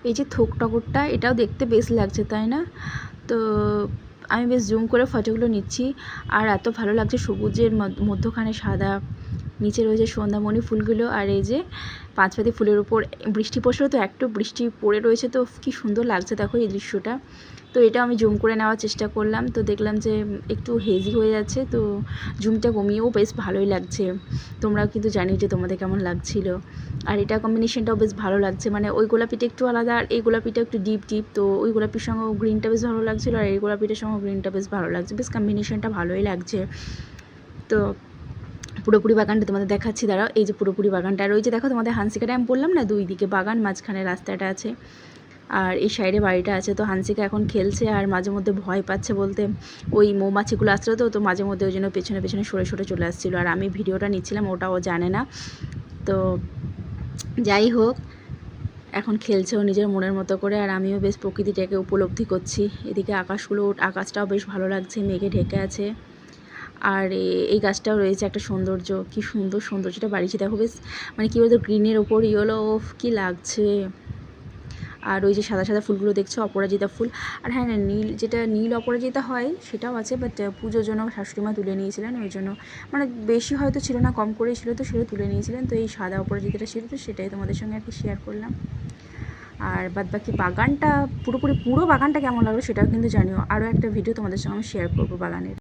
এই যে থোক টগরটা, এটাও দেখতে বেশ লাগছে, তাই না? তো আমি বেশ জুম করে ফটোগুলো নিচ্ছি, আর এত ভালো লাগছে, সবুজের মধ্যখানে সাদা, নিচে রয়েছে সন্ধ্যামণি ফুলগুলো, আর এই যে পাঁচপাতি ফুলের উপর বৃষ্টি পড়ছিল, তো একটু বৃষ্টি পড়ে রয়েছে, তো কি সুন্দর লাগছে দেখো এই দৃশ্যটা। তো এটা আমি জুম করে নেওয়ার চেষ্টা করলাম, তো দেখলাম যে একটু হেজি হয়ে যাচ্ছে, তো জুমটা কমিয়েও বেশ ভালোই লাগছে। তোমরাও কিন্তু জানি যে তোমাদের কেমন লাগছিল। আর এটা কম্বিনেশনটাও বেশ ভালো লাগছে, মানে ওই গোলাপিটা একটু আলাদা আর এই গোলাপিটা একটু ডিপ ডিপ, তো ওই গোলাপির সঙ্গে গ্রিনটা বেশ ভালো লাগছিলো, আর এই গোলাপিটার সঙ্গে গ্রিনটা বেশ ভালো লাগছে, বেশ কম্বিনেশনটা ভালোই লাগছে। তো পুরোপুরি বাগানটা তোমাদের দেখাচ্ছি, দাঁড়াও। এই যে পুরোপুরি বাগানটা, আর ওই যে দেখো তোমাদের হানসিকাটা আমি বললাম না, দুই দিকে বাগান, মাঝখানে রাস্তাটা আছে, আর এই সাইডে বাড়িটা আছে। তো হানসিকা এখন খেলছে, আর মাঝে মধ্যে ভয় পাচ্ছে বলতে ওই মৌমাছিগুলো আসছিলো, তো মাঝে মধ্যে ওই জন্য পেছনে পেছনে সরে সরে চলে আসছিলো, আর আমি ভিডিওটা নিচ্ছিলাম, ওটা ও জানে না। তো যাই হোক, এখন খেলছে ও নিজের মনের মতো করে, আর আমিও বেশ প্রকৃতিটাকে উপলব্ধি করছি। এদিকে আকাশটাও বেশ ভালো লাগছে, মেঘে ঢেকে আছে, আর এই গাছটাও রয়েছে একটা সৌন্দর্য, কি সুন্দর সৌন্দর্যটা বাড়িয়েছে দেখো, বেশ মানে কী বলতো, গ্রিনের ওপর ইয়েলো, কি লাগছে। আর ওই যে সাদা সাদা ফুলগুলো দেখছো, অপরাজিতা ফুল। আর হ্যাঁ, যেটা নীল অপরাজিতা হয় সেটাও আছে, বাট পুজোর জন্য শাশুড়িমা তুলে নিয়েছিলেন, ওই জন্য মানে বেশি হয়তো ছিল না, কম করেই ছিল, তো সেটা তুলে নিয়েছিলেন। তো এই সাদা অপরাজিতাটা ছিল, তো সেটাই তোমাদের সঙ্গে আর কি শেয়ার করলাম। আর বাদবাকি বাগানটা পুরো বাগানটা কেমন লাগলো সেটাও কিন্তু জানিও, আরও একটা ভিডিও তোমাদের সঙ্গে আমি শেয়ার করবো বাগানের।